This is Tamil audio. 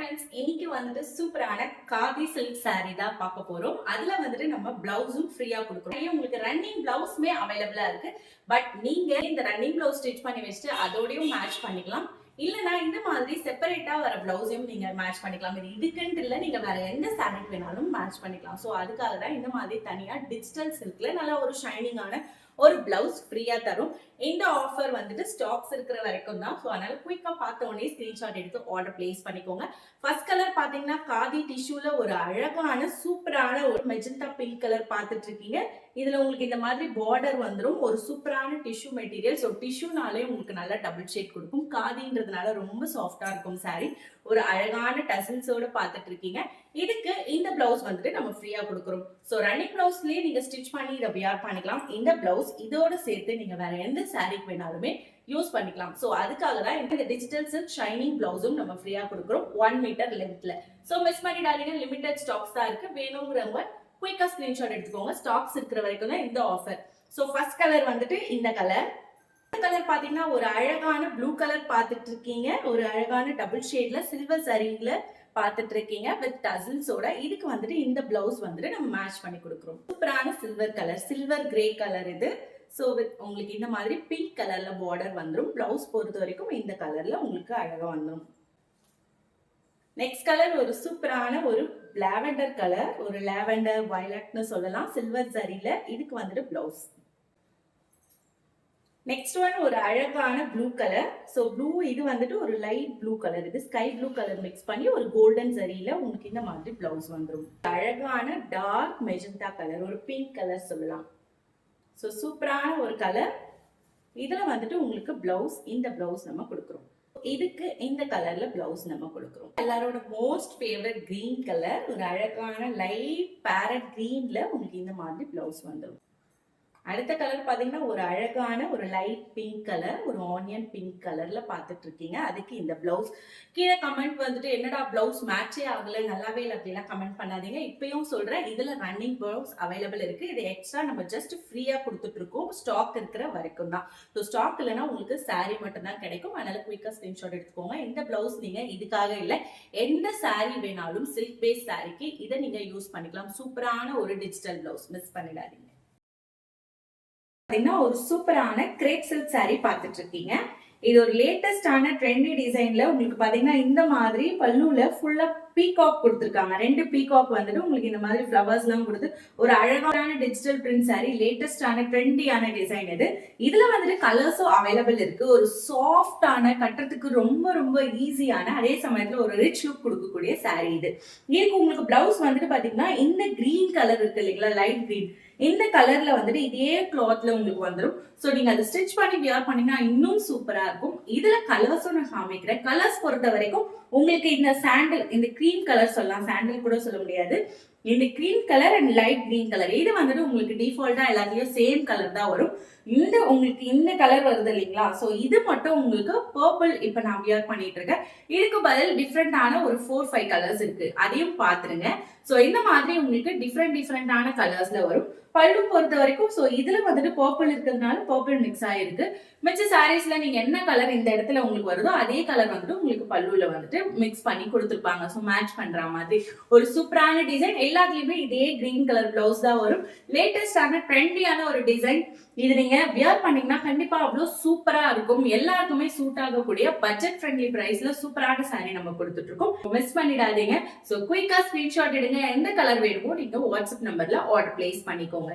ஃப்ரெண்ட்ஸ், இன்னைக்கு வந்துட்டு சூப்பரான காதி சில்க் saree தான் பார்க்க போறோம். அதுல வந்துட்டு நம்ம பிளவுஸும் ஃப்ரீயா கொடுக்குறோம். உங்களுக்கு ரன்னிங் பிளவுஸ்மே அவைலபிளா இருக்கு. பட் நீங்க இந்த ரன்னிங் பிளவுஸ் ஸ்டிச் பண்ணி வச்சுட்டு அதோடயும் மேட்ச் பண்ணிக்கலாம். இல்லனா இந்த மாதிரி செப்பரேட்டா வர பிளவுஸையும் நீங்க மேட்ச் பண்ணிக்கலாம். இதுக்குன்னு இல்ல, நீங்க வேற எந்த சாரீக்கு வேணாலும் மேட்ச் பண்ணிக்கலாம். சோ அதுக்காக தான் இந்த மாதிரி தனியா டிஜிட்டல் சில்க்ல நல்ல ஒரு ஷைனிங்கான ஒரு பிளவுஸ் ஃப்ரீயா தரும். இந்த ஆஃபர் வந்துட்டு ஸ்டாக்ஸ் இருக்கிற வரைக்கும் தான். ஸோ அதனால குயிக்கா பார்த்த உடனே ஸ்கிரீன்ஷாட் எடுத்து ஆர்டர் பிளேஸ் பண்ணிக்கோங்க. ஃபர்ஸ்ட் கலர் பாத்தீங்கன்னா காதி டிஷ்யூல ஒரு அழகான சூப்பரான ஒரு மெஜந்தா பிங்க் கலர் பார்த்துட்டு இருக்கீங்க. இதுல உங்களுக்கு இந்த மாதிரி பார்டர் வந்துடும். ஒரு சூப்பரான டிஷ்யூ மெட்டீரியல். ஸோ டிஷ்யூனாலே உங்களுக்கு நல்லா டபுள் ஷேட் கொடுக்கும். காதின்றதுனால ரொம்ப சாஃப்டா இருக்கும் சாரி. ஒரு அழகான டசல்ஸோட பார்த்துட்டு இருக்கீங்க. இதுக்கு இந்த பிளவுஸ் வந்துட்டு நம்ம ஃப்ரீயா கொடுக்குறோம். ஸோ ரன்னிங் பிளவுஸ்லயே நீங்க ஸ்டிச் பண்ணி இதை வியர் பண்ணிக்கலாம். இந்த பிளவுஸ் இதோட சேர்த்து நீங்க வேற எந்த சாரிக்கு வேணாலுமே யூஸ் பண்ணிக்கலாம். சோ அதுக்காக தான் இந்த டிஜிட்டல் சில்க் ஷைனிங் பிளவுஸும் நம்ம ஃப்ரீயா கொடுக்குறோம் 1 மீட்டர் லென்த்ல. சோ மிஸ் பண்ணிடாதீங்க, லிமிடெட் ஸ்டாக்ஸ் தான் இருக்கு. வேணுங்கிறவங்க குயிக்கா ஸ்கிரீன்ஷாட் எடுத்துக்கோங்க. ஸ்டாக்ஸ் இருக்கிற வரைக்கும் தான் இந்த ஆஃபர். சோ ஃபர்ஸ்ட் கலர் வந்துட்டு இந்த கலர். கலர் பாத்தீங்கன்னா ஒரு அழகான ப்ளூ கலர் பார்த்துட்டு இருக்கீங்க. ஒரு அழகான டபுள் ஷேட்ல சில்வர் சரியில பார்த்துட்டு இருக்கீங்க வித் டசல்ஸோட. இதுக்கு வந்துட்டு இந்த பிளவுஸ் வந்துட்டு நம்ம மேட்ச் பண்ணி கொடுக்குறோம். சூப்பரான silver colour, silver grey colour இது. ஸோ வித் உங்களுக்கு இந்த மாதிரி பிங்க் கலர்ல பார்டர் வந்துடும். பிளவுஸ் பொறுத்த வரைக்கும் இந்த கலர்ல உங்களுக்கு அழகா வந்துடும். நெக்ஸ்ட் கலர் ஒரு சூப்பரான ஒரு லாவெண்டர் கலர், ஒரு லாவெண்டர் வயலட்னு சொல்லலாம், சில்வர் சரியில. இதுக்கு வந்துட்டு பிளவுஸ். நெக்ஸ்ட் ஒன் ஒரு அழகான ப்ளூ கலர். ஸோ ப்ளூ இது வந்துட்டு ஒரு லைட் ப்ளூ கலர். இது ஸ்கை ப்ளூ கலர் மிக்ஸ் பண்ணி ஒரு கோல்டன் சரியில உங்களுக்கு இந்த மாதிரி பிளவுஸ் வந்துடும். அழகான டார்க் மெஜந்தா கலர், ஒரு பிங்க் கலர் சொல்லலாம். ஸோ சூப்பரான ஒரு கலர். இதுல வந்துட்டு உங்களுக்கு பிளவுஸ், இந்த பிளவுஸ் நம்ம கொடுக்குறோம். இதுக்கு இந்த கலர்ல பிளவுஸ் நம்ம கொடுக்குறோம். எல்லாரோட மோஸ்ட் ஃபேவரட் கிரீன் கலர், ஒரு அழகான லைட் பேரட் கிரீன்ல உங்களுக்கு இந்த மாதிரி பிளவுஸ் வந்துடும். அடுத்த கலர் பாத்தீங்கன்னா ஒரு அழகான ஒரு லைட் பிங்க் கலர், ஒரு ஆனியன் பிங்க் கலர்ல பாத்துட்டு இருக்கீங்க. அதுக்கு இந்த பிளவுஸ். கீழே கமெண்ட் வந்துட்டு என்னடா பிளவுஸ் மேட்சே ஆகல, நல்லாவே இல்லை அப்படிலாம் கமெண்ட் பண்ணாதீங்க. இப்பயும் சொல்றேன், இதுல ரன்னிங் பிளவுஸ் அவைலபிள் இருக்கு. இது எக்ஸ்ட்ரா நம்ம ஜஸ்ட் ஃப்ரீயா கொடுத்துட்டு இருக்கோம், ஸ்டாக் இருக்கிற வரைக்கும் தான். ஸோ ஸ்டாக் இல்லைன்னா உங்களுக்கு சாரி மட்டும் தான் கிடைக்கும். அதனால குயிக்கா ஸ்கிரீன்ஷாட் எடுத்துக்கோங்க. இந்த பிளவுஸ் நீங்க இதுக்காக இல்லை, எந்த சாரி வேணாலும் சில்க் பேஸ் சாரிக்கு இதை நீங்க யூஸ் பண்ணிக்கலாம். சூப்பரான ஒரு டிஜிட்டல் பிளவுஸ், மிஸ் பண்ணிடாதீங்க. ஒரு சூப்பரான கிரேப் சில்க் சாரி பார்த்துட்டு இருக்கீங்க. இது ஒரு லேட்டஸ்டான ட்ரெண்டி டிசைன்ல உங்களுக்கு பாத்தீங்கன்னா இந்த மாதிரி பல்லுல ஃபுல்லா பீகாக் கொடுத்துருக்காங்க. 2 பீகாக் வந்துட்டு உங்களுக்கு இந்த மாதிரி ஃபிளவர்ஸ் எல்லாம் கொடுத்து ஒரு அழகான டிஜிட்டல் பிரிண்ட் சாரி, லேட்டஸ்டான ட்ரெண்டியான டிசைன் இது. இதுல வந்துட்டு கலர்ஸும் அவைலபிள் இருக்கு. ஒரு சாஃப்டான, கட்டுறதுக்கு ரொம்ப ரொம்ப ஈஸியான, அதே சமயத்துல ஒரு ரிச் லுக் கொடுக்கக்கூடிய சாரி இது. இதுக்கு உங்களுக்கு பிளவுஸ் வந்துட்டு பாத்தீங்கன்னா இந்த கிரீன் கலர் இருக்கு இல்லைங்களா, லைட் கிரீன், இந்த கலர்ல வந்துட்டு இதே கிளாத்ல உங்களுக்கு வந்துடும். ஸோ நீங்க அதை ஸ்டிச் பண்ணி வியர் பண்ணீங்கன்னா இன்னும் சூப்பரா இருக்கும். இதுல கலர்ஸும் நான் காமிக்கிறேன். கலர்ஸ் பொறுத்த வரைக்கும் உங்களுக்கு இந்த சாண்டில், இந்த கிரீம் கலர் சொல்லலாம், சாண்டில் கூட சொல்ல முடியாது. இந்த cream colour and light green colour, இது வந்துட்டு உங்களுக்கு டிஃபால்ட்டா எல்லாத்தையும் சேம் கலர் தான் வரும். இந்த உங்களுக்கு இந்த கலர் வருது இல்லைங்களா, ஸோ இது மட்டும் உங்களுக்கு பர்பிள் இப்ப நான் வியர் பண்ணிட்டு இருக்கேன். இதுக்கு பதில் டிஃப்ரெண்டான ஒரு 4-5 கலர்ஸ் இருக்கு, அதையும் பாத்துருங்க. ஸோ இந்த மாதிரி உங்களுக்கு டிஃப்ரெண்டான கலர்ஸ்ல வரும். பல்லு பொறுத்த வரைக்கும் ஸோ இதுல வந்துட்டு பர்பிள் இருக்கிறதுனால பர்பிள் மிக்ஸ் ஆயிருக்கு. மிச்ச சாரீஸ்ல நீங்க என்ன கலர் இந்த இடத்துல உங்களுக்கு வருதோ அதே கலர் வந்துட்டு உங்களுக்கு பல்லுல வந்துட்டு மிக்ஸ் பண்ணி கொடுத்துருப்பாங்க. ஸோ மேட்ச் பண்ற மாதிரி ஒரு சூப்பரான டிசைன். எல்லாத்துலயுமே இதே கிரீன் கலர் பிளவுஸ் தான் வரும். லேட்டஸ்டான ட்ரெண்டியான ஒரு டிசைன். இது நீங்க வியர் பண்ணீங்கன்னா கண்டிப்பா அவ்வளவு சூப்பரா இருக்கும். எல்லாருக்குமே சூட் ஆகக்கூடிய பட்ஜெட் ஃப்ரெண்ட்லி பிரைஸ்ல சூப்பரான சாரி நம்ம கொடுத்துட்டு இருக்கோம். மிஸ் பண்ணிடாதீங்க. ஸோ குயிக்கா ஸ்கிரீன்ஷாட் எடுங்க. எந்த கலர் வேணுமோ நீங்க வாட்ஸ்அப் நம்பர்ல ஆர்டர் பிளேஸ் பண்ணிக்கோங்க.